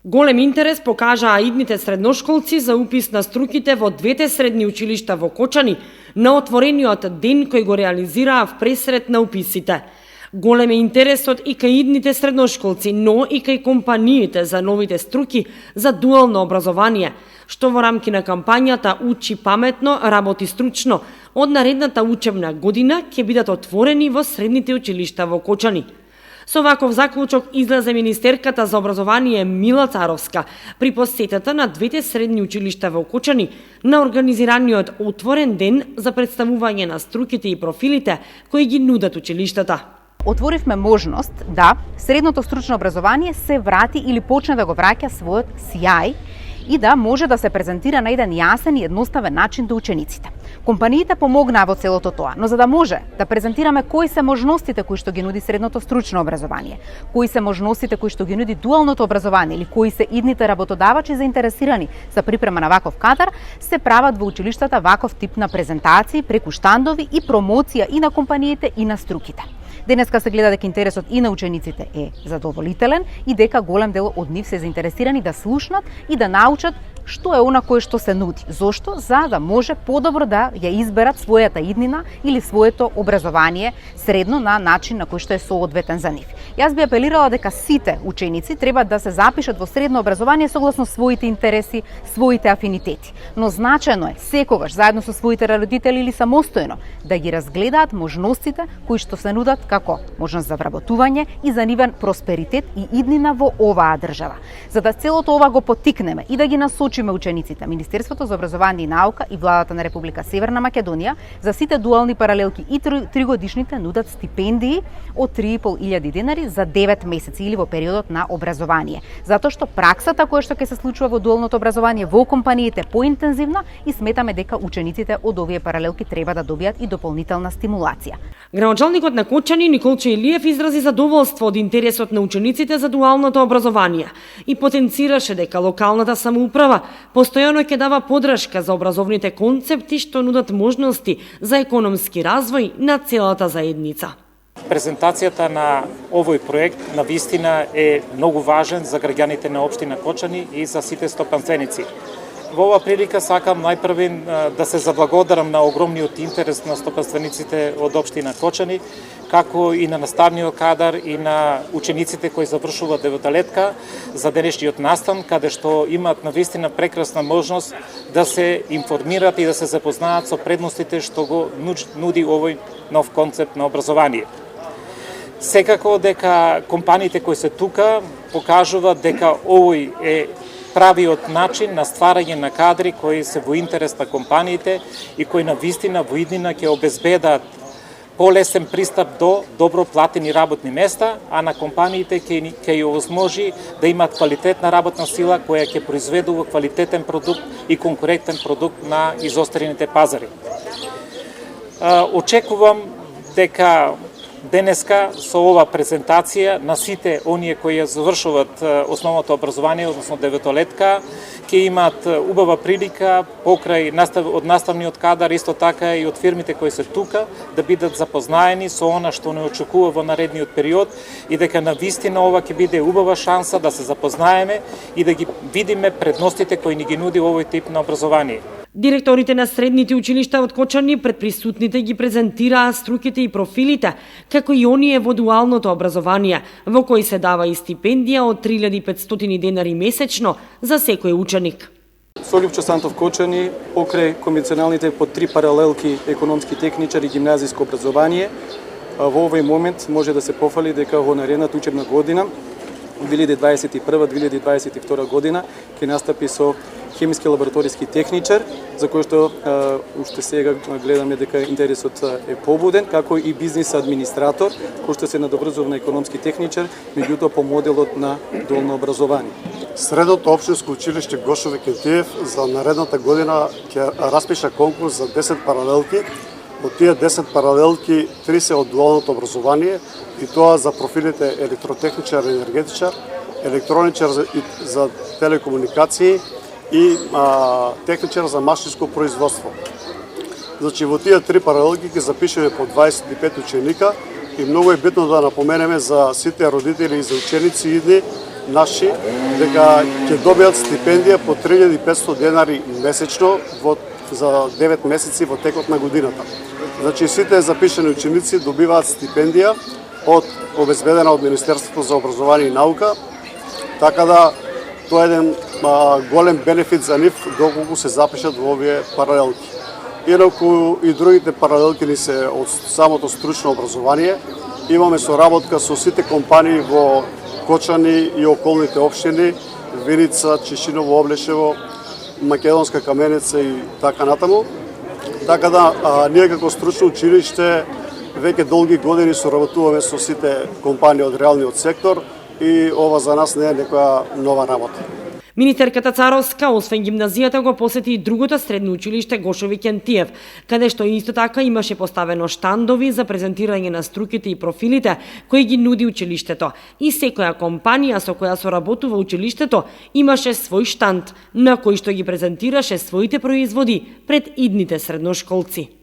Голем интерес покажаа идните средношколци за упис на струките во двете средни училишта во Кочани на отворениот ден кој го реализираа в пресред на уписите. Голем е интересот и кај идните средношколци, но и кај компаниите за новите струки за дуално образование, што во рамки на кампањата Учи паметно, работи стручно, од наредната учебна година ќе бидат отворени во средните училишта во Кочани. Со ваков заклучок излезе министерката за образование Мила Царовска при посетата на двете средни училишта во Кочани на организираниот отворен ден за представување на струките и профилите кои ги нудат училиштата. Отворивме можност да средното стручно образование се врати или почне да го враќа својот сјај и да може да се презентира на еден јасен и едноставен начин до учениците. Компаниите помогнаа во целото тоа, но за да може да презентираме кои се можностите кои што ги нуди средното стручно образование, кои се можностите кои што ги нуди дуалното образование или кои се идните работодавачи заинтересирани за припрема на ваков кадар, се прават во училиштата ваков тип на презентации преку штандови и промоција и на компаниите и на струките. Денеска се гледа дека интересот и на учениците е задоволителен и дека голем дел од нив се заинтересирани да слушнат и да научат што е она кое што се нуди. Зошто? За да може подобро да ја изберат својата иднина или своето образование средно на начин на кој што е соодветен за нив. Јас би апелирала дека сите ученици треба да се запишат во средно образование согласно своите интереси, своите афинитети. Но значено е секогаш заедно со своите родители или самостојно да ги разгледаат можностите кои што се нудат како можност за вработување и за нивен просперитет и иднина во оваа држава. За да целото ова го поттикнеме и да ги насочиме учениците, Министерството за образование и наука и владата на Република Северна Македонија за сите дуални паралелки и тригодишните нудат стипендии од 3.500 денари за 9 месеци или во периодот на образование. Затоа што праксата која што ќе се случува во дуалното образование во компаниите поинтензивна и сметаме дека учениците од овие паралелки треба да добијат и дополнителна стимулација. Градоначалникот на Кочани Николче Илиев изрази задоволство од интересот на учениците за дуалното образование и потенцираше дека локалната самоуправа постојано ќе дава подршка за образовните концепти што нудат можности за економски развој на целата заедница. Презентацијата на овој проект на вистина е многу важен за граѓаните на општина Кочани и за сите стопанственици. Во оваа прилика сакам најпрвен да се заблагодарам на огромниот интерес на стопанствениците од општина Кочани, како и на наставниот кадар и на учениците кои завршуваат девetoлетка за денешниот настан, каде што имаат навистина прекрасна можност да се информираат и да се запознаат со предностите што го нуди овој нов концепт на образование. Секако дека компаниите кои се тука покажуваат дека овој е правиот начин на стварање на кадри кои се во интерес на компаниите и кои на вистина во иднина ќе обезбедат полесен пристап до добро платени работни места, а на компаниите ќе ја овозможи да имаат квалитетна работна сила која ќе произведува квалитетен продукт и конкурентен продукт на изострените пазари. Очекувам дека денеска со ова презентација на сите оние кои ја завршуваат основното образование, односно девetoлетка, ќе имаат убава прилика покрај од наставниот кадар, исто така и од фирмите кои се тука, да бидат запознаени со она што не очекува во наредниот период и дека на вистина ова ќе биде убава шанса да се запознаеме и да ги видиме предностите кои ни ги нуди овој тип на образование. Директорите на средните училишта од Кочани пред присутните ги презентираа струките и профилите, како и оние во дуалното образование, во кои се дава и стипендија од 3500 денари месечно за секој ученик. Со Лјупчо Сантов Кочани, покрај конвенционалните по 3 паралелки економски техничар и гимназиско образование, во овој момент може да се пофали дека во наредната учебна година 2021-2022 година ќе настапи со хемиски лабораториски техничар, за кој што уште сега гледаме дека интересот е побуден, како и бизнис администратор, кој што се надоврзува на економски техничар, меѓутоа по моделот на дуално образование. Средното општинско училиште Гошове Кентиев за наредната година ќе распиша конкурс за 10 паралелки. Од тие 10 паралелки 3 се од дуалното образование и тоа за профилите електротехничар и енергетичар, електроничар за телекомуникации и техничар за машинско производство. Значи во тие 3 паралелки ќе запишеме по 25 ученика и многу е битно да напоменеме за сите родители и за ученици идни наши дека ќе добијат стипендија по 3500 денари месечно за 9 месеци во текот на годината. Значи сите запишани ученици добиваат стипендија обезбедена од Министерството за образование и наука, така да тоа е еден голем бенефит за нив доколку се запишат во овие паралелки. Инаку и другите паралелки ни се од самото стручно образование. Имаме соработка со сите компании во Кочани и околните општини, Виница, Чешиново, Облешево, Македонска Каменица и така натаму. Така да ние како стручно училиште веќе долги години соработуваме со сите компании од реалниот сектор и ова за нас не е некоја нова работа. Министерката Царовска, освен гимназијата, го посети и другото средно училиште Гошови Кентиев, каде што исто така имаше поставено штандови за презентирање на струките и профилите кои ги нуди училиштето. И секоја компанија со која соработува училиштето имаше свој штанд, на кој што ги презентираше своите производи пред идните средношколци.